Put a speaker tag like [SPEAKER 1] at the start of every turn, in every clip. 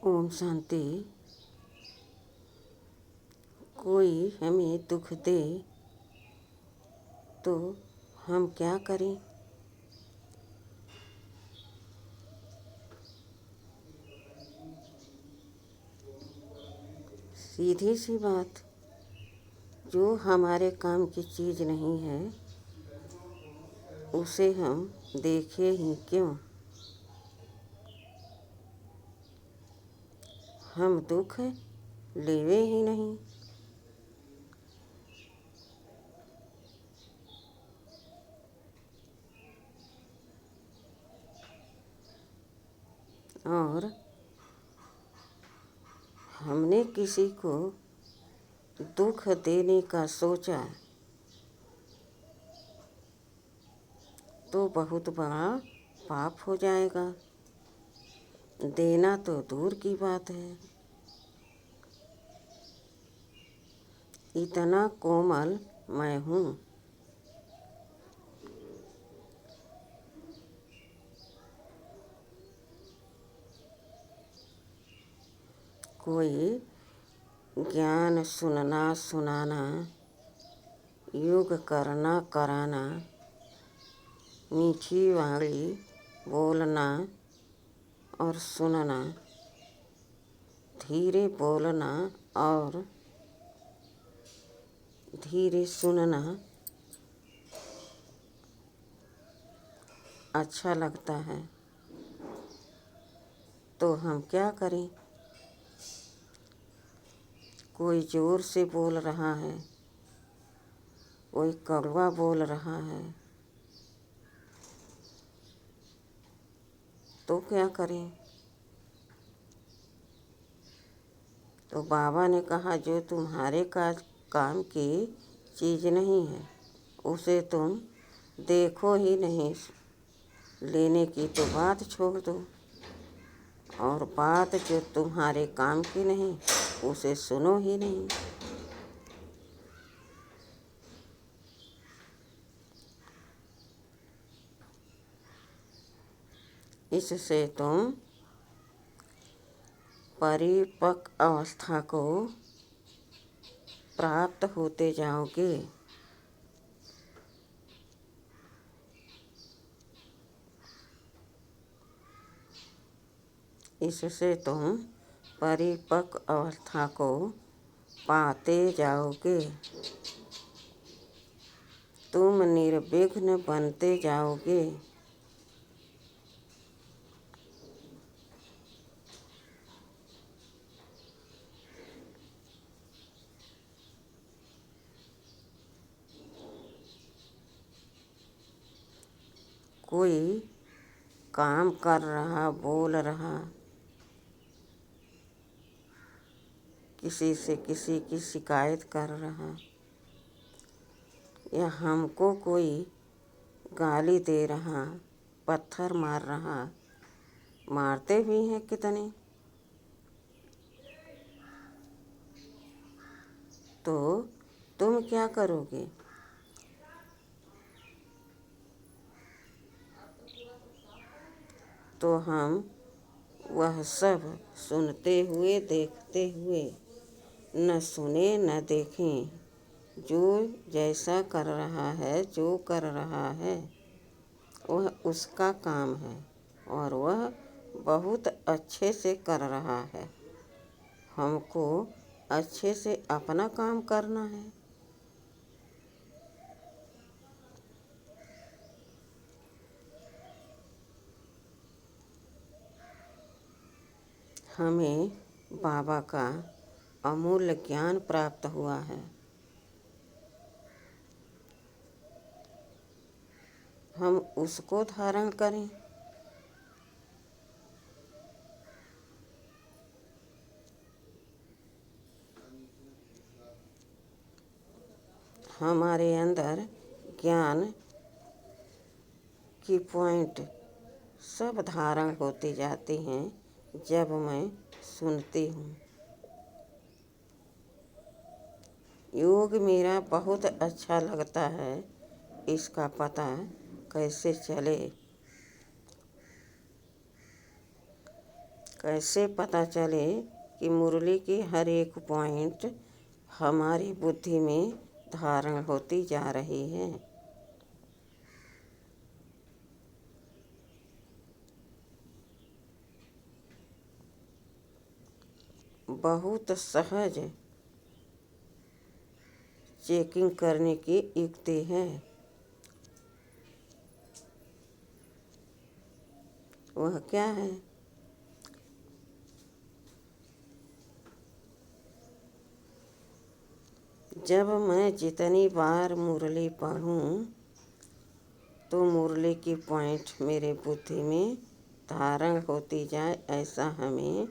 [SPEAKER 1] ओम शांति। कोई हमें दुख दे तो हम क्या करें? सीधी सी बात, जो हमारे काम की चीज़ नहीं है उसे हम देखें ही क्यों? हम दुख लेवे ही नहीं। और हमने किसी को दुख देने का सोचा तो बहुत बड़ा पाप हो जाएगा। देना तो दूर की बात है। इतना कोमल मैं हूँ। कोई ज्ञान सुनना सुनाना, योग करना कराना, मीठी वाणी बोलना और सुनना, धीरे बोलना और धीरे सुनना अच्छा लगता है, तो हम क्या करें? कोई जोर से बोल रहा है, कोई कड़वा बोल रहा है, तो क्या करें? तो बाबा ने कहा, जो तुम्हारे काम की चीज़ नहीं है उसे तुम देखो ही नहीं। लेने की तो बात छोड़ दो, और बात जो तुम्हारे काम की नहीं उसे सुनो ही नहीं। इससे तुम परिपक्व अवस्था को प्राप्त होते जाओगे। इससे तुम परिपक्व अवस्था को पाते जाओगे। तुम निर्विघ्न बनते जाओगे। कोई काम कर रहा, बोल रहा, किसी से किसी की शिकायत कर रहा, या हमको कोई गाली दे रहा, पत्थर मार रहा, मारते भी हैं कितने, तो तुम क्या करोगे? तो हम वह सब सुनते हुए देखते हुए न सुने न देखें। जो जैसा कर रहा है, जो कर रहा है वह उसका काम है और वह बहुत अच्छे से कर रहा है। हमको अच्छे से अपना काम करना है। हमें बाबा का अमूल्य ज्ञान प्राप्त हुआ है। हम उसको धारण करें। हमारे अंदर ज्ञान की पॉइंट सब धारण होते जाते हैं जब मैं सुनती हूँ। योग मेरा बहुत अच्छा लगता है। इसका पता कैसे चले? कैसे पता चले कि मुरली की हर एक पॉइंट हमारी बुद्धि में धारण होती जा रही है। बहुत सहज चेकिंग करने की युक्ति है। वह क्या है? जब मैं जितनी बार मुरली पढ़ूं तो मुरली की पॉइंट मेरे बुद्धि में धारण होती जाए, ऐसा हमें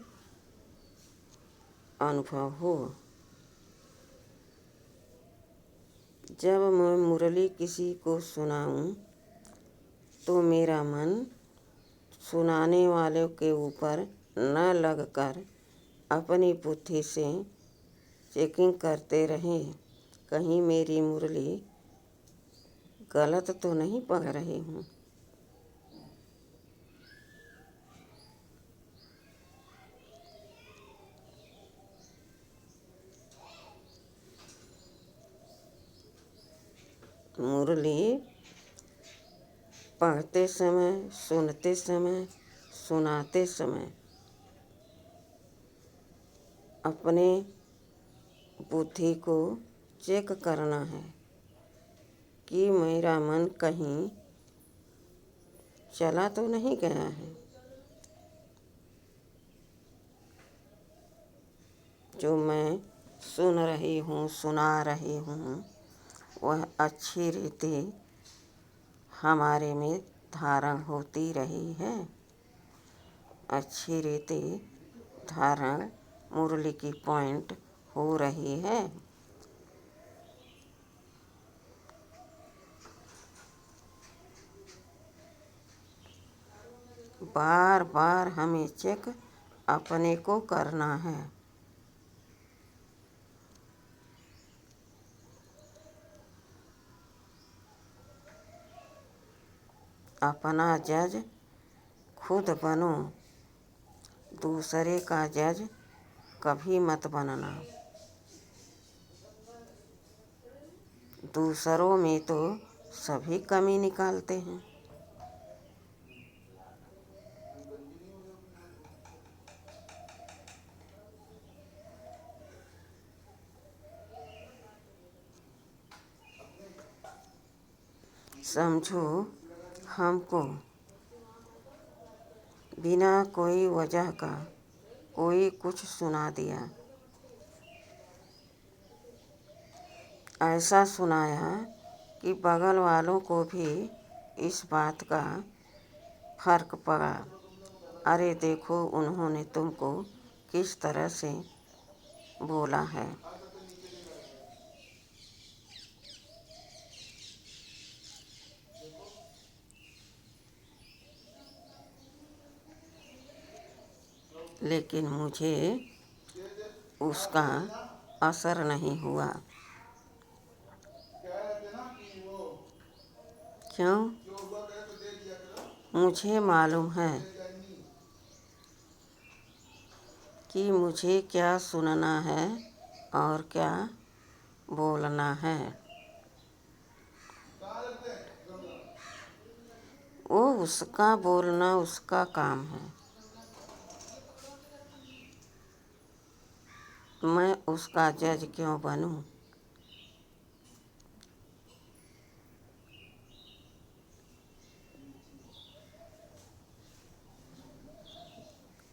[SPEAKER 1] अनुभव हो। जब मैं मुरली किसी को सुनाऊं तो मेरा मन सुनाने वाले के ऊपर न लगकर अपनी बुद्धि से चेकिंग करते रहे, कहीं मेरी मुरली गलत तो नहीं पढ़ रही हूँ। मुरली पढ़ते समय, सुनते समय, सुनाते समय अपने बुद्धि को चेक करना है कि मेरा मन कहीं चला तो नहीं गया है। जो मैं सुन रही हूँ, सुना रही हूँ, वह अच्छी रीति हमारे में धारण होती रही है। अच्छी रीति धारण मुरली की पॉइंट हो रही है। बार बार हमें चेक अपने को करना है। अपना जज खुद बनो, दूसरे का जज कभी मत बनना। दूसरों में तो सभी कमी निकालते हैं। समझो हमको बिना कोई वजह का कोई कुछ सुना दिया, ऐसा सुनाया कि बगल वालों को भी इस बात का फर्क पड़ा। अरे देखो, उन्होंने तुमको किस तरह से बोला है। लेकिन मुझे उसका असर नहीं हुआ। क्यों? मुझे मालूम है कि मुझे क्या सुनना है और क्या बोलना है। वो उसका बोलना उसका काम है। मैं उसका जज क्यों बनूं?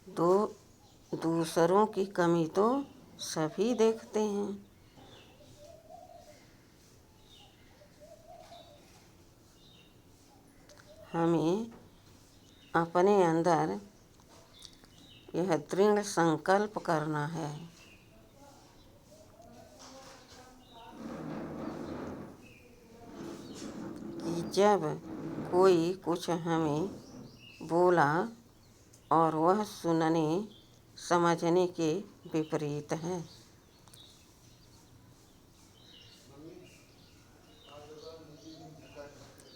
[SPEAKER 1] तो दूसरों की कमी तो सभी देखते हैं। हमें अपने अंदर यह दृढ़ संकल्प करना है कि जब कोई कुछ हमें बोला और वह सुनने समझने के विपरीत है,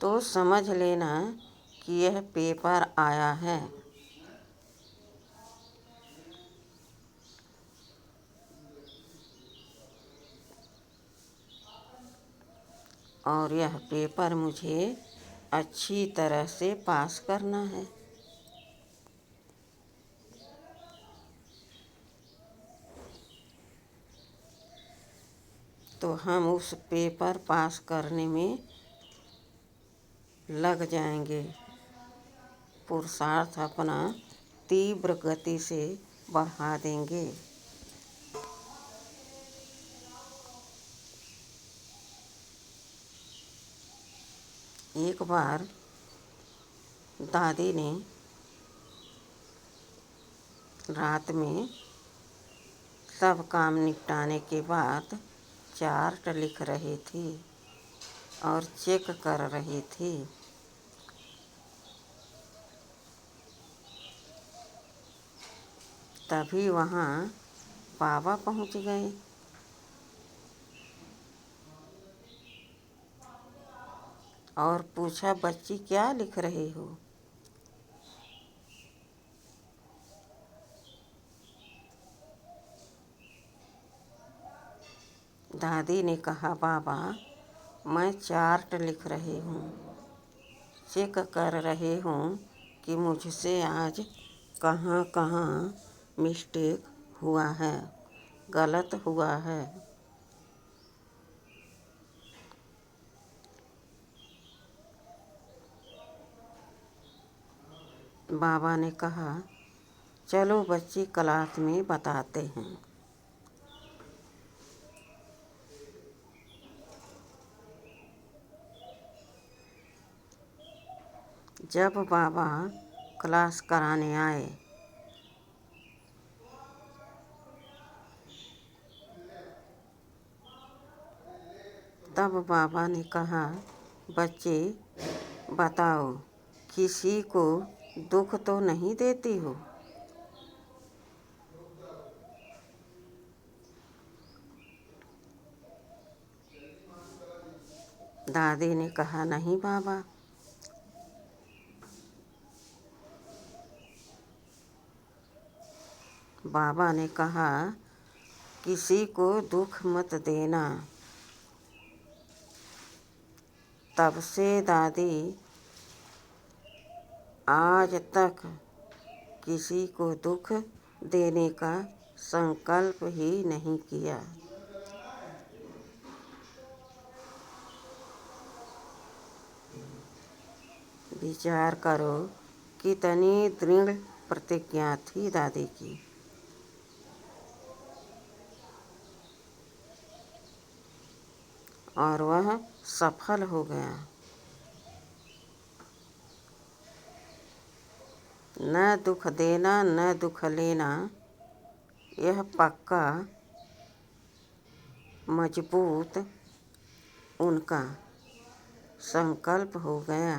[SPEAKER 1] तो समझ लेना कि यह पेपर आया है। और यह पेपर मुझे अच्छी तरह से पास करना है। तो हम उस पेपर पास करने में लग जाएंगे। पुरुषार्थ अपना तीव्र गति से बढ़ा देंगे। एक बार दादी ने रात में सब काम निपटाने के बाद चार्ट लिख रही थी और चेक कर रही थी। तभी वहाँ बाबा पहुँच गए। और पूछा, बच्ची क्या लिख रही हो? दादी ने कहा, बाबा मैं चार्ट लिख रही हूँ, चेक कर रही हूँ कि मुझसे आज कहाँ कहाँ मिस्टेक हुआ है, गलत हुआ है। बाबा ने कहा, चलो बच्ची क्लास में बताते हैं। जब बाबा क्लास कराने आए तब बाबा ने कहा, बच्चे बताओ, किसी को दुख तो नहीं देती हो? दादी ने कहा, नहीं बाबा। बाबा ने कहा, किसी को दुख मत देना। तब से दादी आज तक किसी को दुख देने का संकल्प ही नहीं किया। विचार करो, कितनी दृढ़ प्रतिज्ञा थी दादी की। और वह सफल हो गया। न दुख देना न दुख लेना, यह पक्का मजबूत उनका संकल्प हो गया।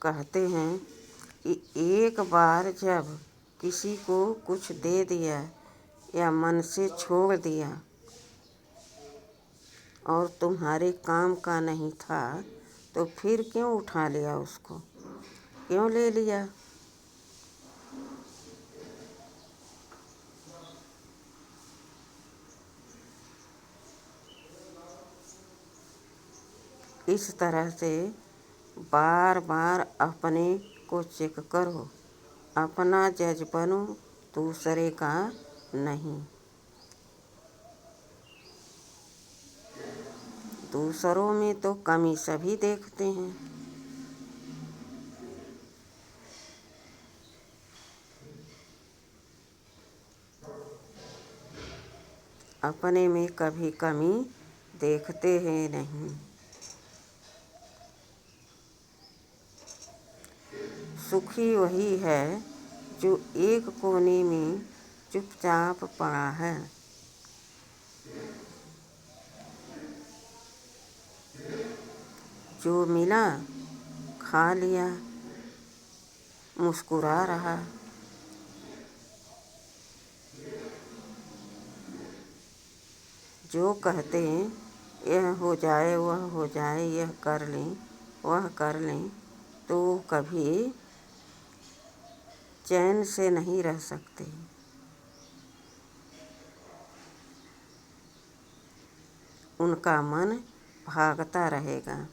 [SPEAKER 1] कहते हैं कि एक बार जब किसी को कुछ दे दिया या मन से छोड़ दिया और तुम्हारे काम का नहीं था, तो फिर क्यों उठा लिया उसको, क्यों ले लिया? इस तरह से बार बार अपने को चेक करो, अपना जज बनो, दूसरे का नहीं। दूसरों में तो कमी सभी देखते हैं। अपने में कभी कमी देखते हैं नहीं। सुखी वही है जो एक कोने में चुपचाप पड़ा है। जो मिला खा लिया, मुस्कुरा रहा। जो कहते हैं यह हो जाए, वह हो जाए, यह कर लें, वह कर लें, तो कभी चैन से नहीं रह सकते। उनका मन भागता रहेगा।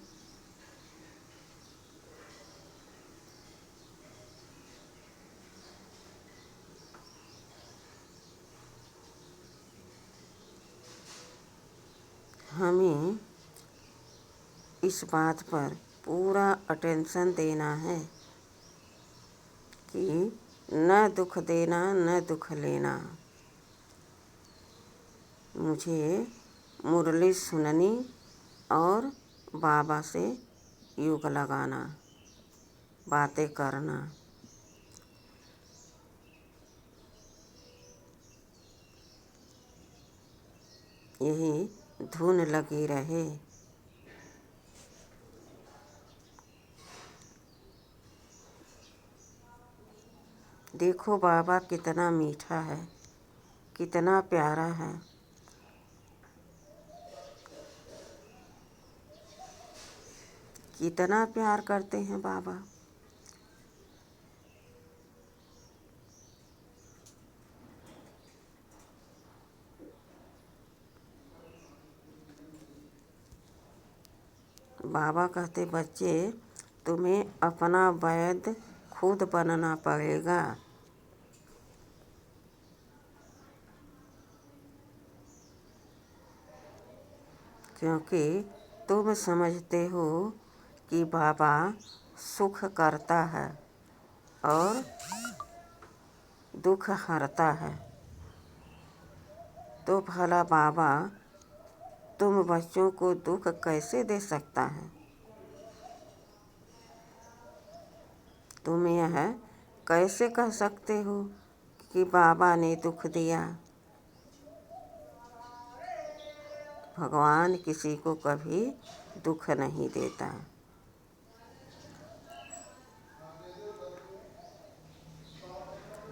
[SPEAKER 1] हमें इस बात पर पूरा अटेंशन देना है कि न दुख देना न दुख लेना। मुझे मुरली सुननी और बाबा से योग लगाना, बातें करना। यही धुन लगी रहे। देखो बाबा कितना मीठा है, कितना प्यारा है। कितना प्यार करते हैं बाबा। बाबा कहते, बच्चे तुम्हें अपना वैद्य खुद बनना पड़ेगा। क्योंकि तुम समझते हो कि बाबा सुख करता है और दुख हरता है, तो भला बाबा तुम बच्चों को दुख कैसे दे सकता है। तुम यह कैसे कह सकते हो कि बाबा ने दुख दिया। भगवान किसी को कभी दुख नहीं देता।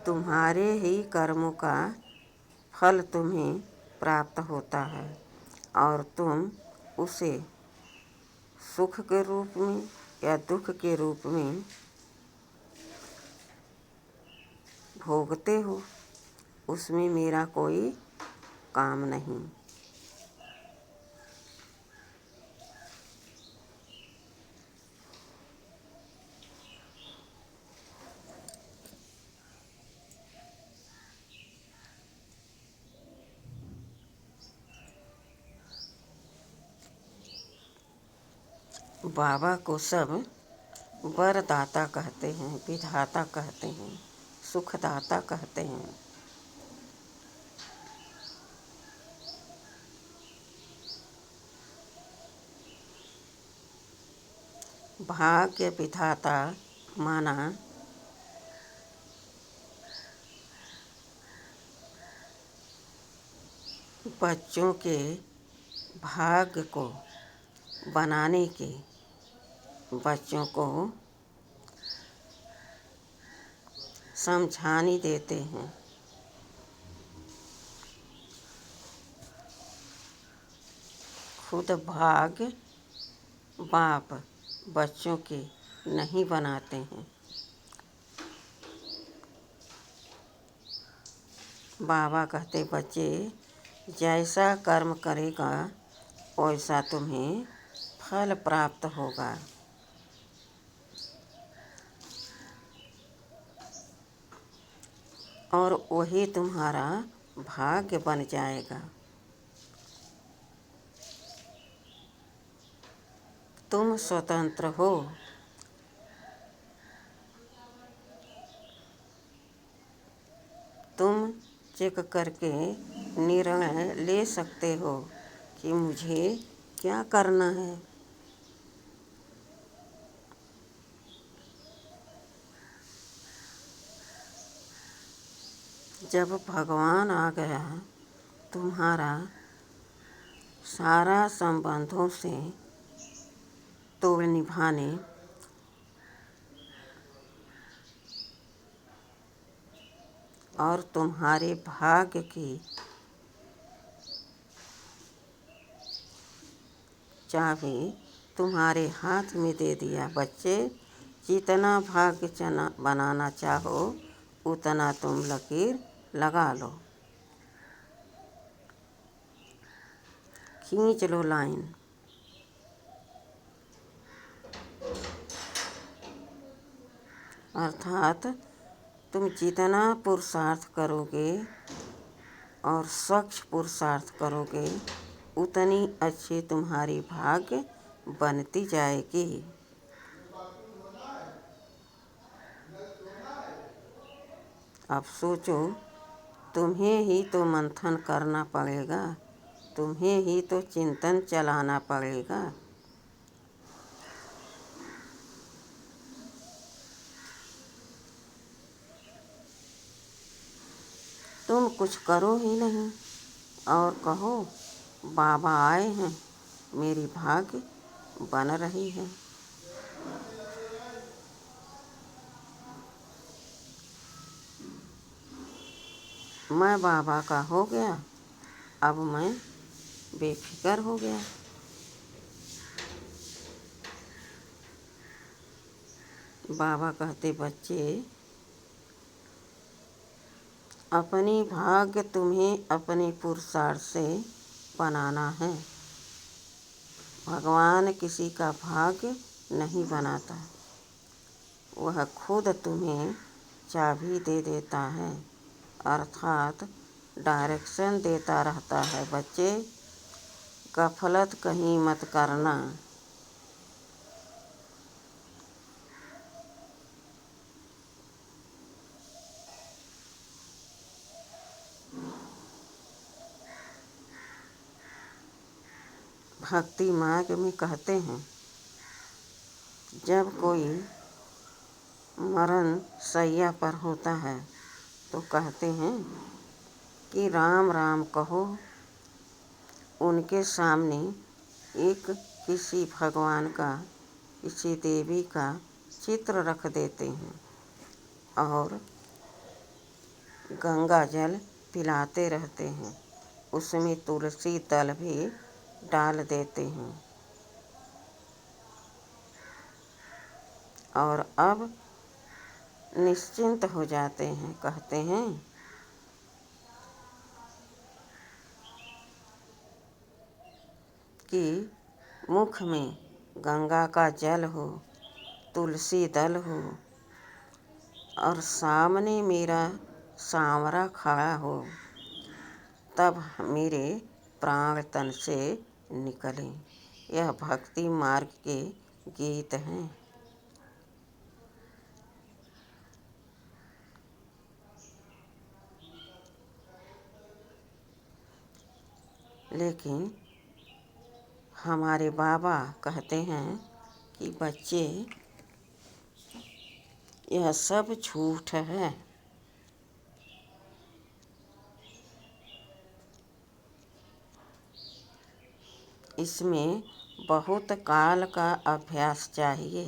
[SPEAKER 1] तुम्हारे ही कर्मों का फल तुम्हें प्राप्त होता है और तुम उसे सुख के रूप में या दुख के रूप में भोगते हो। उसमें मेरा कोई काम नहीं। बाबा को सब वरदाता कहते हैं, विधाता कहते हैं, सुखदाता कहते हैं। भाग्य विधाता माना बच्चों के भाग्य को बनाने के, बच्चों को समझानी देते हैं। खुद भाग्य बाप बच्चों के नहीं बनाते हैं। बाबा कहते, बच्चे जैसा कर्म करेगा वैसा तुम्हें फल प्राप्त होगा। और वही तुम्हारा भाग्य बन जाएगा। तुम स्वतंत्र हो। तुम चेक करके निर्णय ले सकते हो कि मुझे क्या करना है। जब भगवान आ गया तुम्हारा सारा संबंधों से तोड़ निभाने, और तुम्हारे भाग्य की चाबी तुम्हारे हाथ में दे दिया। बच्चे जितना भाग्य बनाना चाहो उतना तुम लकीर लगा लो। खींच लो लाइन। अर्थात तुम जितना पुरुषार्थ करोगे और स्वच्छ पुरुषार्थ करोगे उतनी अच्छी तुम्हारी भाग्य बनती जाएगी। अब सोचो, तुम्हें ही तो मंथन करना पड़ेगा, तुम्हें ही तो चिंतन चलाना पड़ेगा। तुम कुछ करो ही नहीं और कहो बाबा आए हैं, मेरी भाग्य बन रही है। मैं बाबा का हो गया, अब मैं बेफिक्र हो गया। बाबा कहते, बच्चे अपनी भाग्य तुम्हें अपने पुरुषार्थ से बनाना है। भगवान किसी का भाग्य नहीं बनाता, वह खुद तुम्हें चाबी दे देता है, अर्थात डायरेक्शन देता रहता है। बच्चे गफलत कहीं मत करना। भक्ति मार्ग में कहते हैं, जब कोई मरण शैया पर होता है तो कहते हैं कि राम राम कहो। उनके सामने एक किसी भगवान का, किसी देवी का चित्र रख देते हैं और गंगा जल पिलाते रहते हैं, उसमें तुलसी दल भी डाल देते हैं और अब निश्चिंत हो जाते हैं। कहते हैं कि मुख में गंगा का जल हो, तुलसी दल हो और सामने मेरा सांवरा खड़ा हो, तब मेरे प्राण तन से निकलें। यह भक्ति मार्ग के गीत हैं। लेकिन हमारे बाबा कहते हैं कि बच्चे यह सब झूठ है। इसमें बहुत काल का अभ्यास चाहिए।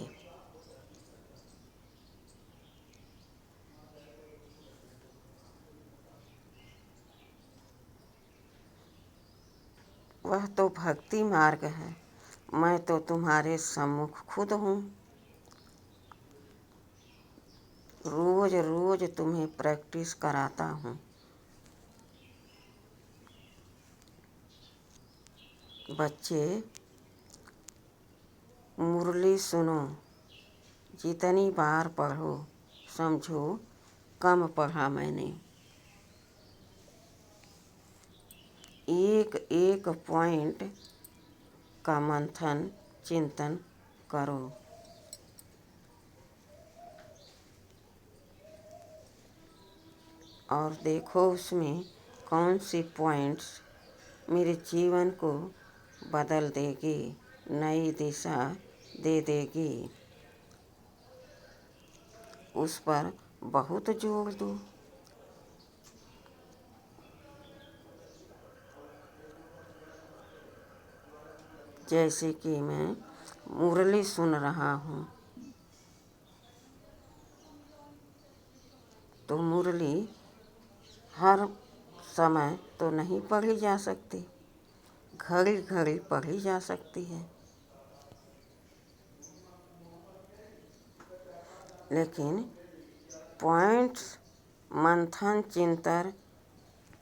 [SPEAKER 1] वह तो भक्ति मार्ग है, मैं तो तुम्हारे सम्मुख खुद हूँ। रोज रोज तुम्हें प्रैक्टिस कराता हूँ। बच्चे मुरली सुनो, जितनी बार पढ़ो समझो कम पढ़ा मैंने। एक एक पॉइंट का मंथन चिंतन करो। और देखो उसमें कौन सी पॉइंट्स मेरे जीवन को बदल देगी, नई दिशा दे देगी। उस पर बहुत जोर दो। जैसे कि मैं मुरली सुन रहा हूँ तो मुरली हर समय तो नहीं पढ़ी जा सकती, घड़ी घड़ी पढ़ी जा सकती है। लेकिन पॉइंट्स मंथन चिंतन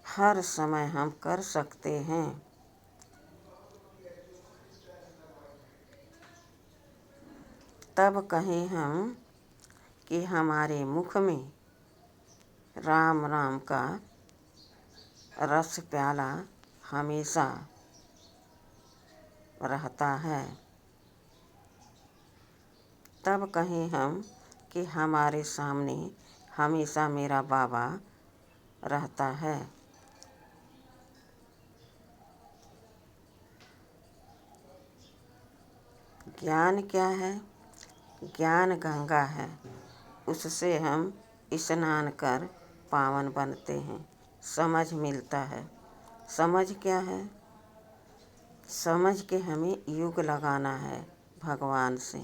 [SPEAKER 1] हर समय हम कर सकते हैं। तब कहें हम कि हमारे मुख में राम राम का रस प्याला हमेशा रहता है। तब कहें हम कि हमारे सामने हमेशा मेरा बाबा रहता है। ज्ञान क्या है? ज्ञान गंगा है, उससे हम स्नान कर पावन बनते हैं। समझ मिलता है। समझ क्या है? समझ के हमें योग लगाना है भगवान से।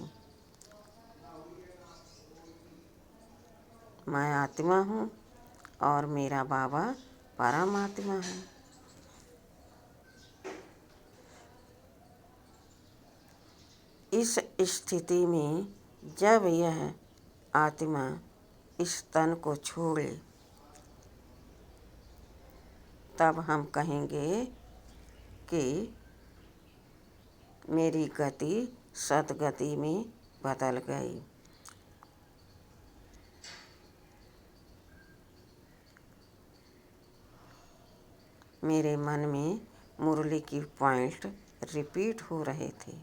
[SPEAKER 1] मैं आत्मा हूँ और मेरा बाबा परमात्मा है। इस स्थिति में जब यह आत्मा इस तन को छोड़े तब हम कहेंगे कि मेरी गति सद्गति में बदल गई। मेरे मन में मुरली की पॉइंट रिपीट हो रहे थे।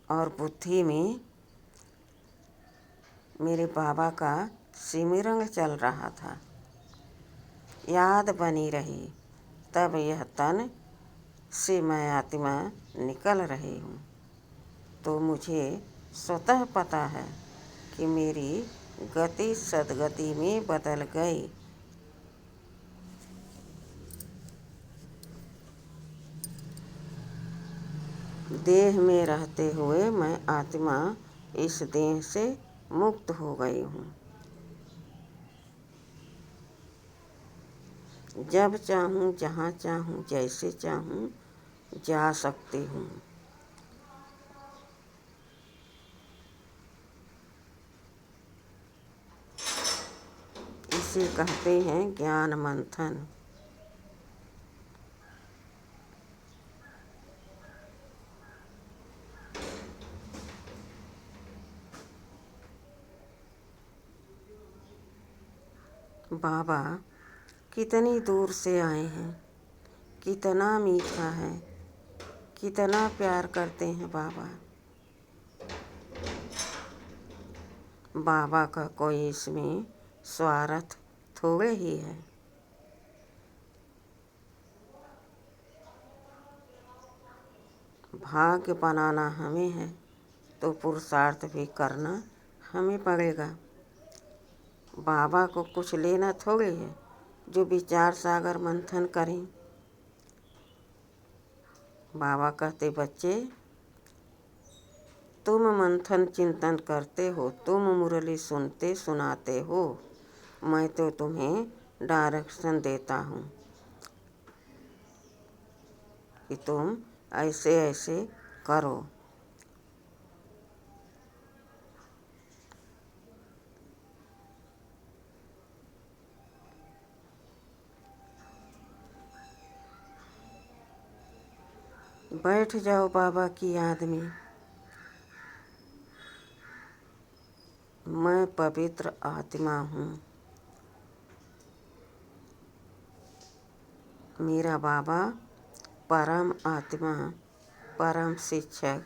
[SPEAKER 1] और बुद्धि में मेरे बाबा का सिमरन चल रहा था, याद बनी रही। तब यह तन से मैं आत्मा निकल रही हूँ, तो मुझे स्वतः पता है कि मेरी गति सद्गति में बदल गई। देह में रहते हुए मैं आत्मा इस देह से मुक्त हो गई हूँ। जब चाहूँ, जहाँ चाहूँ, जैसे चाहूँ जा सकती हूँ। इसे कहते हैं ज्ञान मंथन। बाबा कितनी दूर से आए हैं, कितना मीठा है, कितना प्यार करते हैं बाबा। बाबा का कोई इसमें स्वार्थ थोड़े ही है। भाग्य बनाना हमें है, तो पुरुषार्थ भी करना हमें पड़ेगा। बाबा को कुछ लेना थोड़े है जो विचार सागर मंथन करें। बाबा कहते, बच्चे तुम मंथन चिंतन करते हो, तुम मुरली सुनते सुनाते हो, मैं तो तुम्हें डायरेक्शन देता हूँ कि तुम ऐसे ऐसे करो। बैठ जाओ बाबा की याद में। मैं पवित्र आत्मा हूँ। मेरा बाबा परम आत्मा, परम शिक्षक,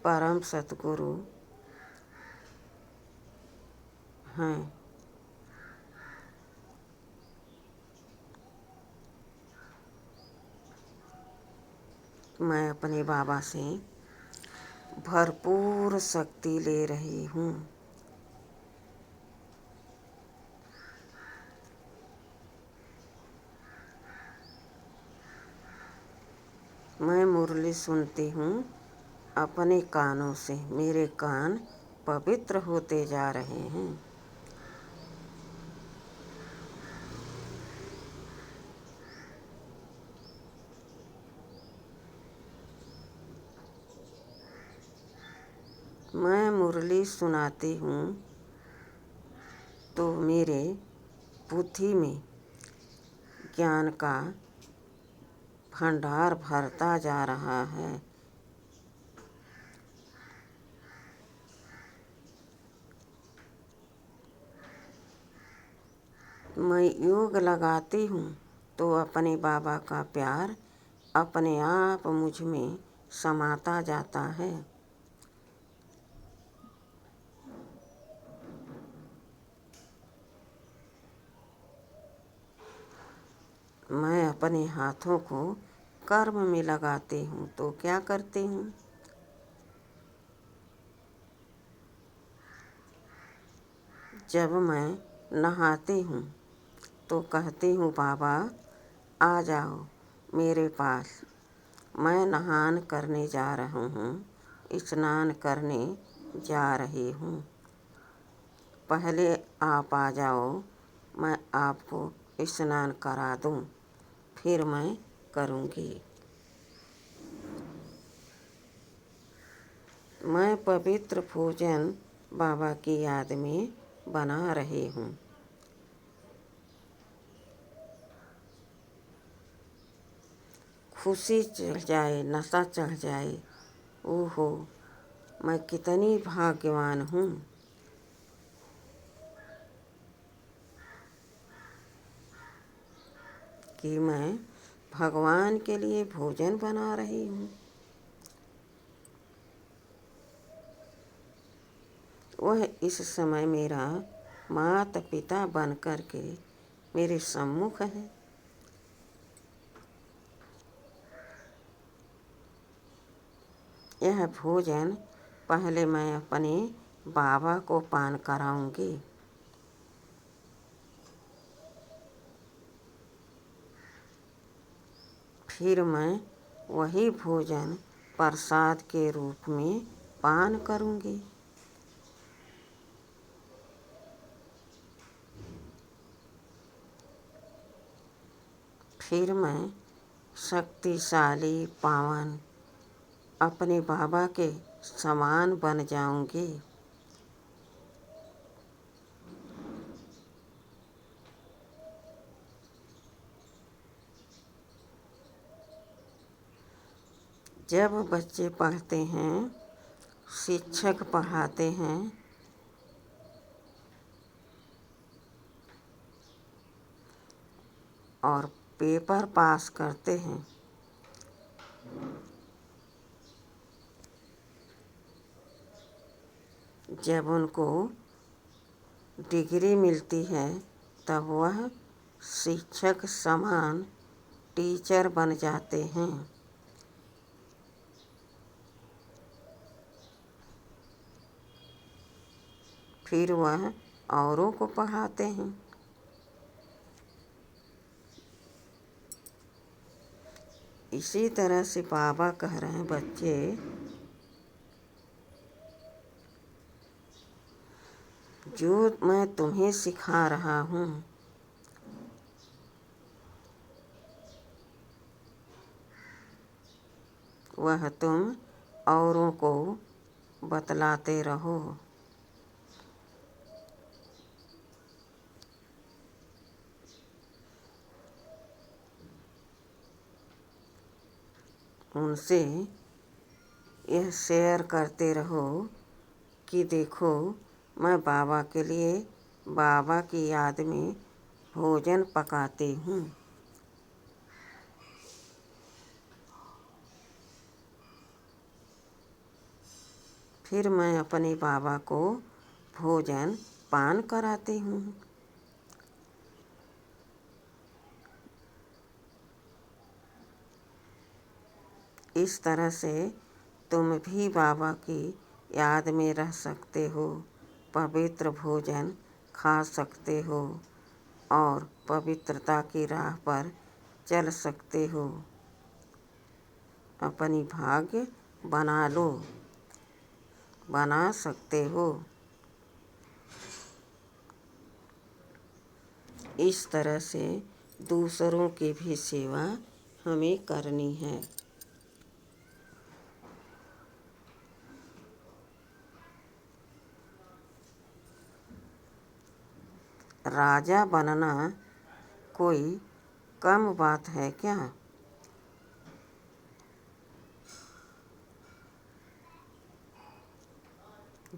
[SPEAKER 1] परम सतगुरु हैं। मैं अपने बाबा से भरपूर शक्ति ले रही हूँ। मैं मुरली सुनती हूँ अपने कानों से। मेरे कान पवित्र होते जा रहे हैं। मैं मुरली सुनाती हूँ तो मेरे बुद्धि में ज्ञान का भंडार भरता जा रहा है। मैं योग लगाती हूँ तो अपने बाबा का प्यार अपने आप मुझ में समाता जाता है। मैं अपने हाथों को कर्म में लगाती हूँ तो क्या करती हूँ? जब मैं नहाती हूँ तो कहती हूँ, बाबा आ जाओ मेरे पास, मैं नहान करने जा रहा हूँ, स्नान करने जा रही हूँ। पहले आप आ जाओ, मैं आपको स्नान करा दूँ, फिर मैं करूँगी। मैं पवित्र भोजन बाबा की याद में बना रही हूँ। खुशी चढ़ जाए, नशा चढ़ जाए, ओहो मैं कितनी भाग्यवान हूँ कि मैं भगवान के लिए भोजन बना रही हूँ। वह इस समय मेरा माता पिता बन कर के मेरे सम्मुख है। यह भोजन पहले मैं अपने बाबा को पान कराऊंगी, फिर मैं वही भोजन प्रसाद के रूप में पान करूंगी। फिर मैं शक्तिशाली पावन अपने बाबा के समान बन जाऊंगी। जब बच्चे पढ़ते हैं, शिक्षक पढ़ाते हैं, और पेपर पास करते हैं, जब उनको डिग्री मिलती है तब वह शिक्षक समान टीचर बन जाते हैं। फिर वह औरों को पढ़ाते हैं। इसी तरह से बाबा कह रहे हैं, बच्चे जो मैं तुम्हें सिखा रहा हूँ वह तुम औरों को बतलाते रहो। उनसे यह शेयर करते रहो कि देखो मैं बाबा के लिए बाबा की याद में भोजन पकाती हूँ। फिर मैं अपने बाबा को भोजन पान कराती हूँ। इस तरह से तुम भी बाबा की याद में रह सकते हो, पवित्र भोजन खा सकते हो और पवित्रता की राह पर चल सकते हो। अपनी भाग्य बना लो, बना सकते हो। इस तरह से दूसरों की भी सेवा हमें करनी है। राजा बनना कोई कम बात है क्या?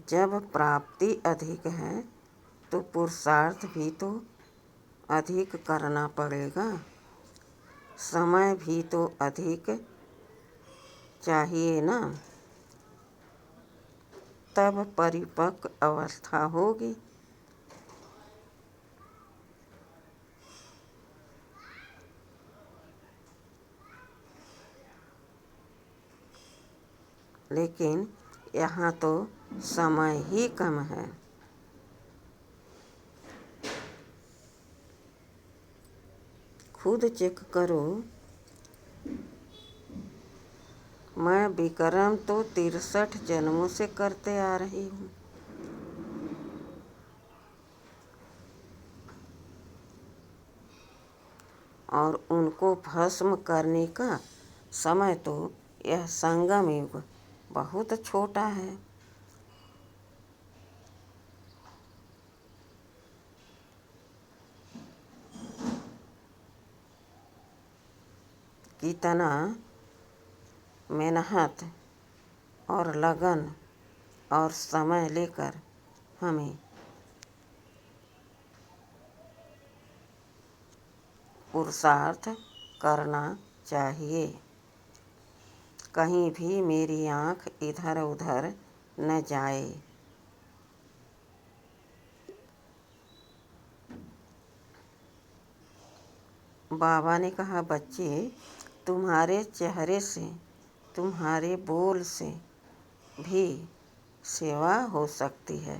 [SPEAKER 1] जब प्राप्ति अधिक है तो पुरुषार्थ भी तो अधिक करना पड़ेगा, समय भी तो अधिक चाहिए ना, तब परिपक्व अवस्था होगी। लेकिन यहाँ तो समय ही कम है। खुद चेक करो। मैं विक्रम तो 63 जन्मों से करते आ रही हूँ, और उनको भस्म करने का समय तो यह संगम युग बहुत छोटा है। कितना मेहनत और लगन और समय लेकर हमें पुरुषार्थ करना चाहिए। कहीं भी मेरी आँख इधर उधर न जाए। बाबा ने कहा, बच्चे, तुम्हारे चेहरे से, तुम्हारे बोल से भी सेवा हो सकती है।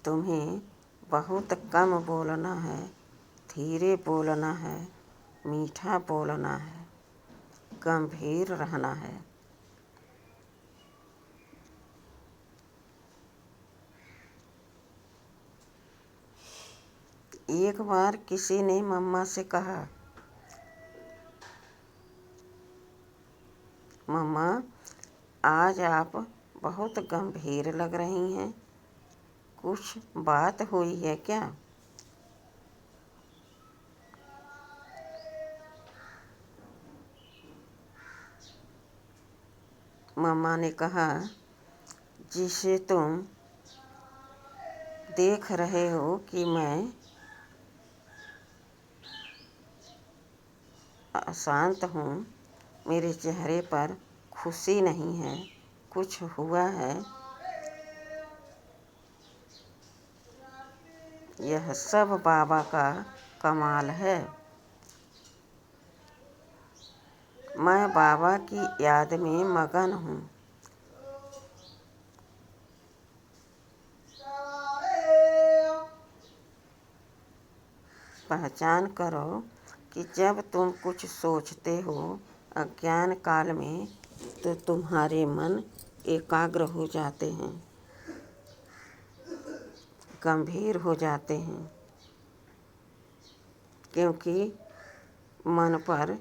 [SPEAKER 1] तुम्हें बहुत कम बोलना है, धीरे बोलना है, मीठा बोलना है, गंभीर रहना है। एक बार किसी ने मम्मा से कहा, मम्मा, आज आप बहुत गंभीर लग रही हैं, कुछ बात हुई है क्या? मम्मा ने कहा, जिसे तुम देख रहे हो कि मैं अशांत हूँ, मेरे चेहरे पर खुशी नहीं है, कुछ हुआ है। यह सब बाबा का कमाल है। मैं बाबा की याद में मगन हूँ। पहचान करो कि जब तुम कुछ सोचते हो अज्ञान काल में, तो तुम्हारे मन एकाग्र हो जाते हैं, गंभीर हो जाते हैं, क्योंकि मन पर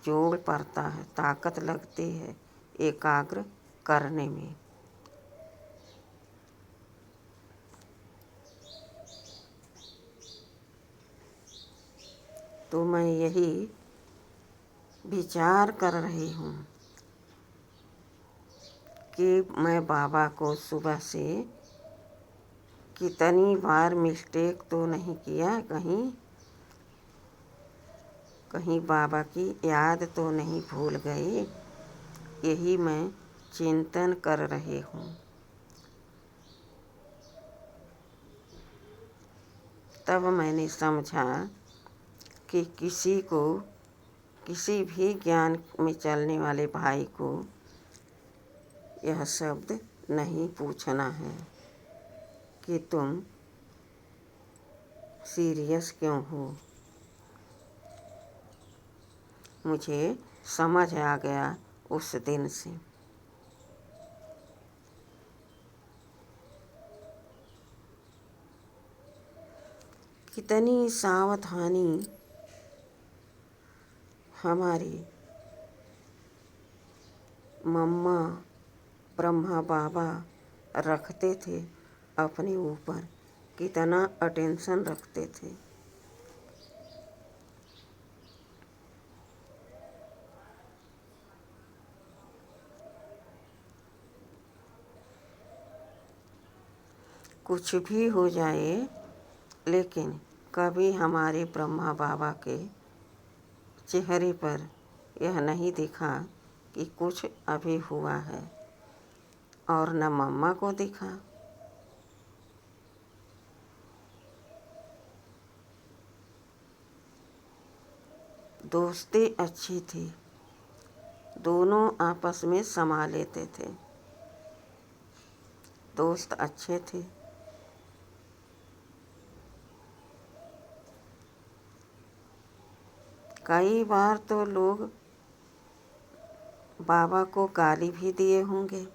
[SPEAKER 1] जोर पड़ता है, ताकत लगती है एकाग्र करने में। तो मैं यही विचार कर रही हूँ कि मैं बाबा को सुबह से कितनी बार मिस्टेक तो नहीं किया, कहीं बाबा की याद तो नहीं भूल गई। यही मैं चिंतन कर रही हूँ। तब मैंने समझा कि किसी भी ज्ञान में चलने वाले भाई को यह शब्द नहीं पूछना है कि तुम सीरियस क्यों हो। मुझे समझ आ गया उस दिन से। कितनी सावधानी हमारी मम्मा ब्रह्मा बाबा रखते थे अपने ऊपर, कितना अटेंशन रखते थे। कुछ भी हो जाए, लेकिन कभी हमारे ब्रह्मा बाबा के चेहरे पर यह नहीं दिखा कि कुछ अभी हुआ है, और न मम्मा को दिखा। दोस्ती अच्छी थी, दोनों आपस में समा लेते थे, दोस्त अच्छे थे। कई बार तो लोग बाबा को गाली भी दिए होंगे।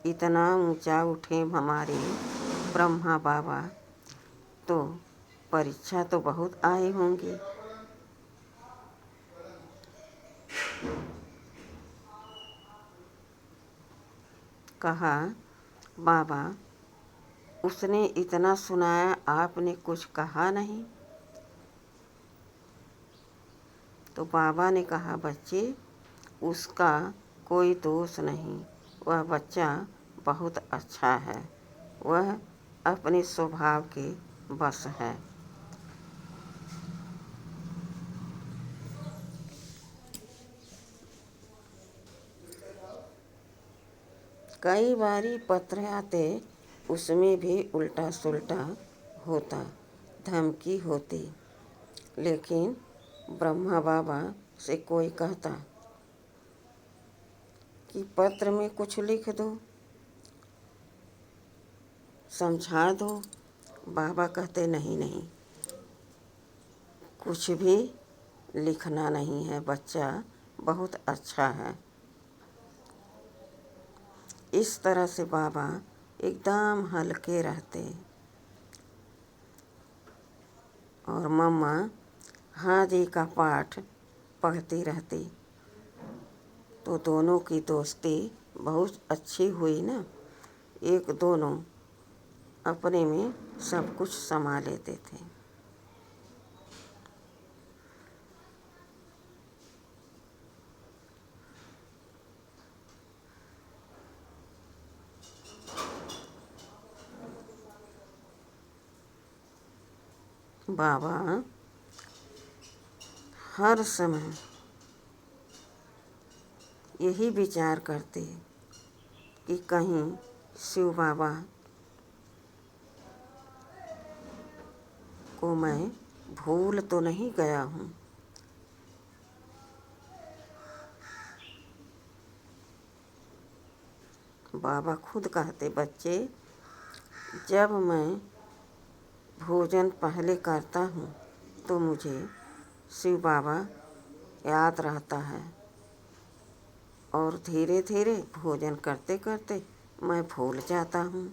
[SPEAKER 1] इतना ऊंचा उठे हमारे ब्रह्मा बाबा, तो परीक्षा तो बहुत आई होंगी। कहा, बाबा उसने इतना सुनाया, आपने कुछ कहा नहीं? तो बाबा ने कहा, बच्चे उसका कोई दोष नहीं, वह बच्चा बहुत अच्छा है, वह अपने स्वभाव के बस है। कई बारी पत्र आते, उसमें भी उल्टा सुल्टा होता, धमकी होती, लेकिन ब्रह्मा बाबा से कोई कहता कि पत्र में कुछ लिख दो, समझा दो। बाबा कहते नहीं नहीं, कुछ भी लिखना नहीं है, बच्चा बहुत अच्छा है। इस तरह से बाबा एकदम हल्के रहते, और मम्मा हाजी का पाठ पढ़ती रहती, तो दोनों की दोस्ती बहुत अच्छी हुई ना। एक दोनों अपने में सब कुछ समा लेते थे। बाबा हर समय यही विचार करते कि कहीं शिव बाबा को मैं भूल तो नहीं गया हूँ। बाबा खुद कहते, बच्चे जब मैं भोजन पहले करता हूँ तो मुझे शिव बाबा याद रहता है, और धीरे धीरे भोजन करते करते मैं भूल जाता हूँ।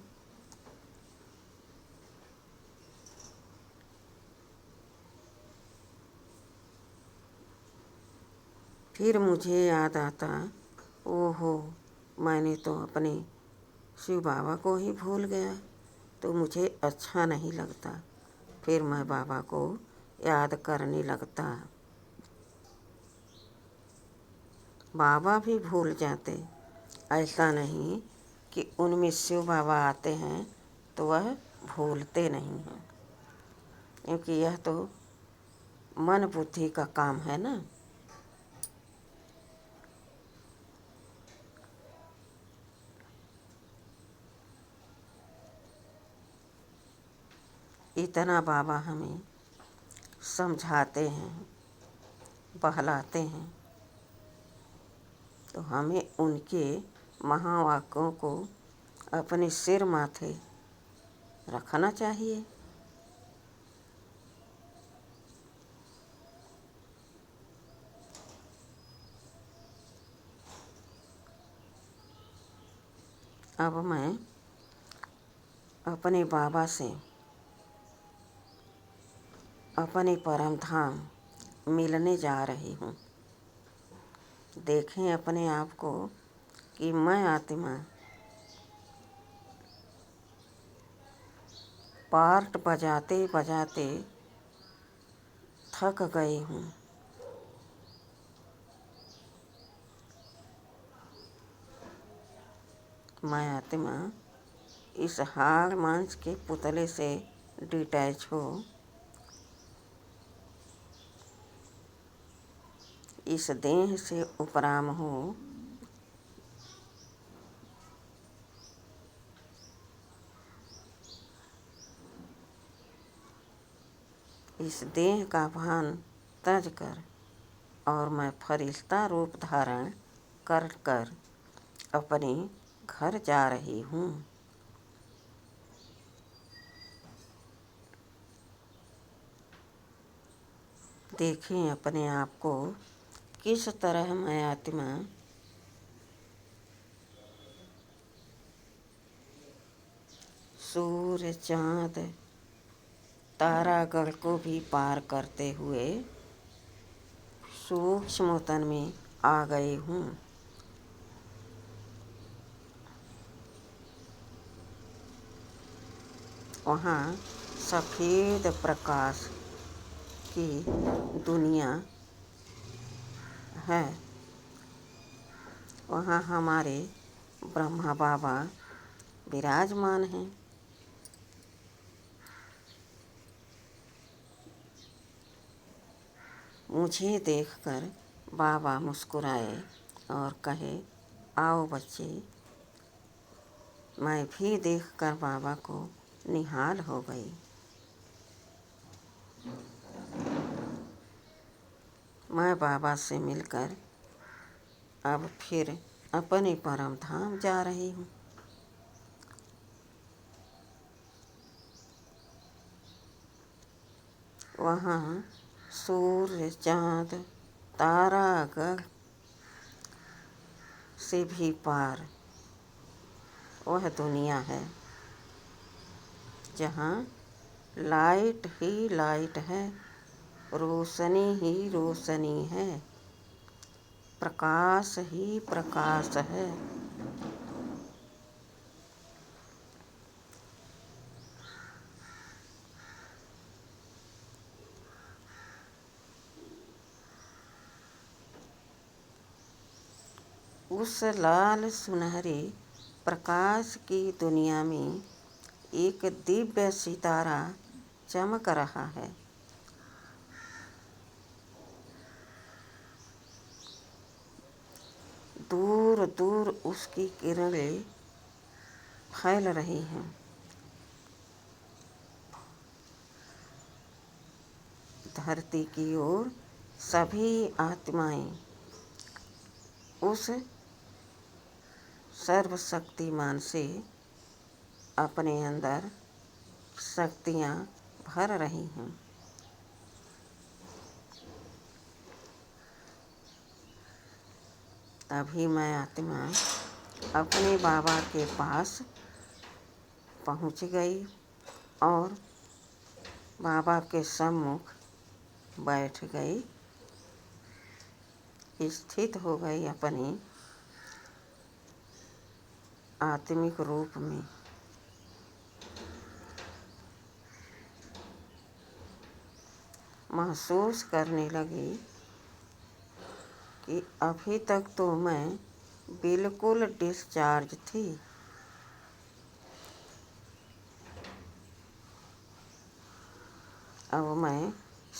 [SPEAKER 1] फिर मुझे याद आता, ओहो मैंने तो अपने शिव बाबा को ही भूल गया, तो मुझे अच्छा नहीं लगता। फिर मैं बाबा को याद करने लगता। बाबा भी भूल जाते, ऐसा नहीं कि उनमें शिव बाबा आते हैं तो वह भूलते नहीं हैं, क्योंकि यह तो मन बुद्धि का काम है ना। इतना बाबा हमें समझाते हैं, बहलाते हैं, तो हमें उनके महावाक्यों को अपने सिर माथे रखना चाहिए। अब मैं अपने बाबा से अपने परम धाम मिलने जा रही हूँ। देखें अपने आप को कि मैं आत्मा पार्ट बजाते बजाते थक गई हूँ। मैं आत्मा इस हाड़ मांस के पुतले से डिटैच हो इस देह से उपराम हो इस देह का भान तज कर और मैं फरिश्ता रूप धारण कर कर अपने घर जा रही हूँ। देखें अपने आप को किस तरह मैं आत्मा सूर्य चाँद तारागढ़ को भी पार करते हुए सूक्ष्म तन में आ गई हूँ। वहाँ सफ़ेद प्रकाश की दुनिया है। वहाँ हमारे ब्रह्मा बाबा विराजमान हैं। मुझे देखकर बाबा मुस्कुराए और कहे, आओ बच्चे। मैं भी देखकर बाबा को निहाल हो गई। मैं बाबा से मिलकर अब फिर अपने परम धाम जा रही हूँ। वहाँ सूर्य चाँद तारागढ़ से भी पार वह दुनिया है जहाँ लाइट ही लाइट है, रोशनी ही रोशनी है, प्रकाश ही प्रकाश है। उस लाल सुनहरे प्रकाश की दुनिया में एक दिव्य सितारा चमक रहा है। दूर दूर उसकी किरणें फैल रही हैं। धरती की ओर सभी आत्माएं उस सर्वशक्तिमान से अपने अंदर शक्तियाँ भर रही हैं। तभी मैं आत्मा अपने बाबा के पास पहुँच गई और बाबा के सम्मुख बैठ गई, स्थित हो गई अपने आत्मिक रूप में। महसूस करने लगी कि अभी तक तो मैं बिल्कुल डिस्चार्ज थी। अब मैं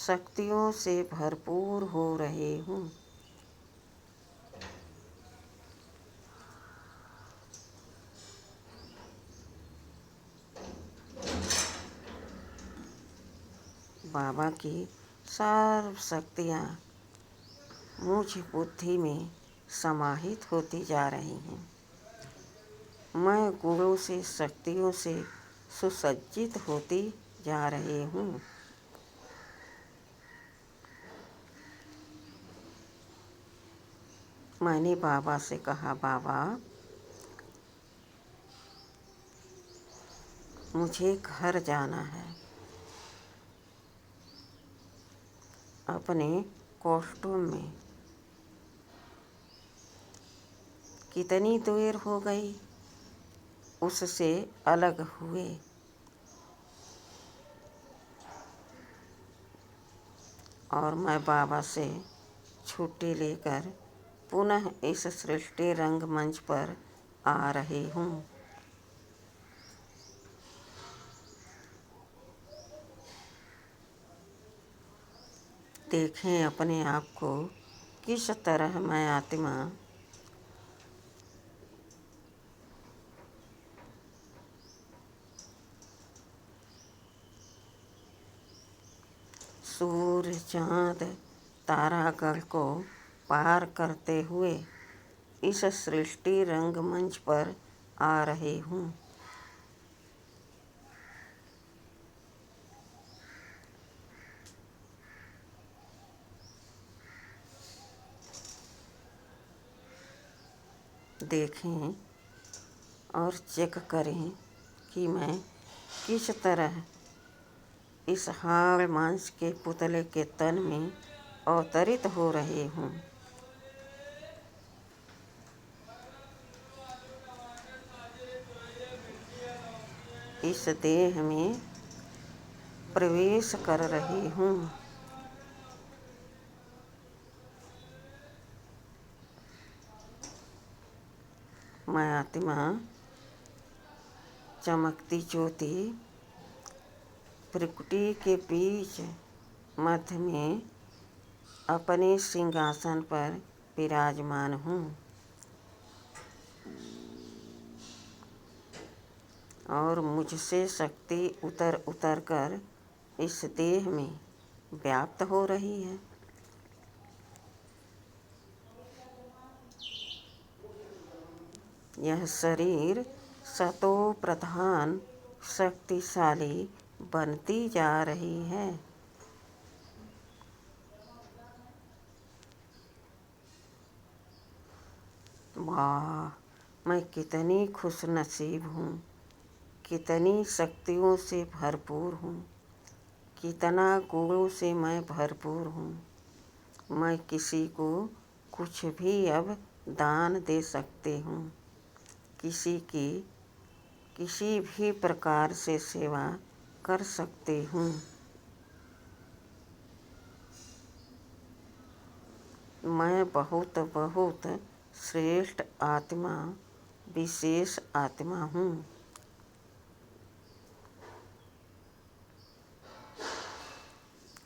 [SPEAKER 1] शक्तियों से भरपूर हो रही हूँ। बाबा की सर्व शक्तियाँ मुझ बुद्धि में समाहित होती जा रही हैं। मैं गुणों से शक्तियों से सुसज्जित होती जा रही हूँ। मैंने बाबा से कहा, बाबा मुझे घर जाना है। अपने कॉस्ट्यूम में कितनी देर हो गई उससे अलग हुए। और मैं बाबा से छुट्टी लेकर पुनः इस सृष्टि रंगमंच पर आ रही हूँ। देखें अपने आप को, किस तरह मैं आत्मा सूर्य, चाँद, तारागण को पार करते हुए इस सृष्टि रंगमंच पर आ रही हूँ। देखें और चेक करें कि मैं किस तरह इस हाड़ मांस के पुतले के तन में अवतरित हो रही हूँ। इस देह में प्रवेश कर रही हूँ। मैं आत्मा चमकती ज्योति प्रकृति के बीच मध्य में अपने सिंहासन पर विराजमान हूँ और मुझसे शक्ति उतर उतर कर इस देह में व्याप्त हो रही है। यह शरीर सतो प्रधान शक्तिशाली बनती जा रही है। वाह, मैं कितनी खुशनसीब हूँ, कितनी शक्तियों से भरपूर हूँ, कितना गुणों से मैं भरपूर हूँ। मैं किसी को कुछ भी अब दान दे सकती हूँ, किसी की किसी भी प्रकार से सेवा कर सकती हूँ। मैं बहुत बहुत श्रेष्ठ आत्मा, विशेष आत्मा हूँ।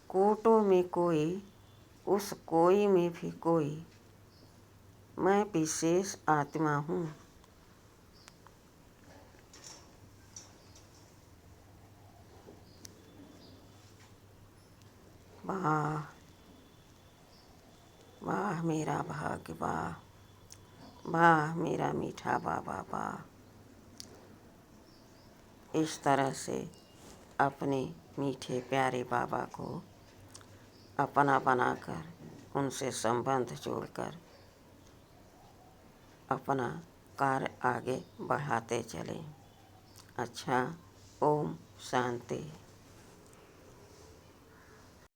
[SPEAKER 1] कोटों में कोई, उस कोई में भी कोई, मैं विशेष आत्मा हूँ। वाह वाह मेरा भाग्य, वाह वाह मेरा मीठा बाबा, वाह। इस तरह से अपने मीठे प्यारे बाबा को अपना बनाकर उनसे संबंध जोड़कर अपना कार्य आगे बढ़ाते चलें। अच्छा, ओम शांति।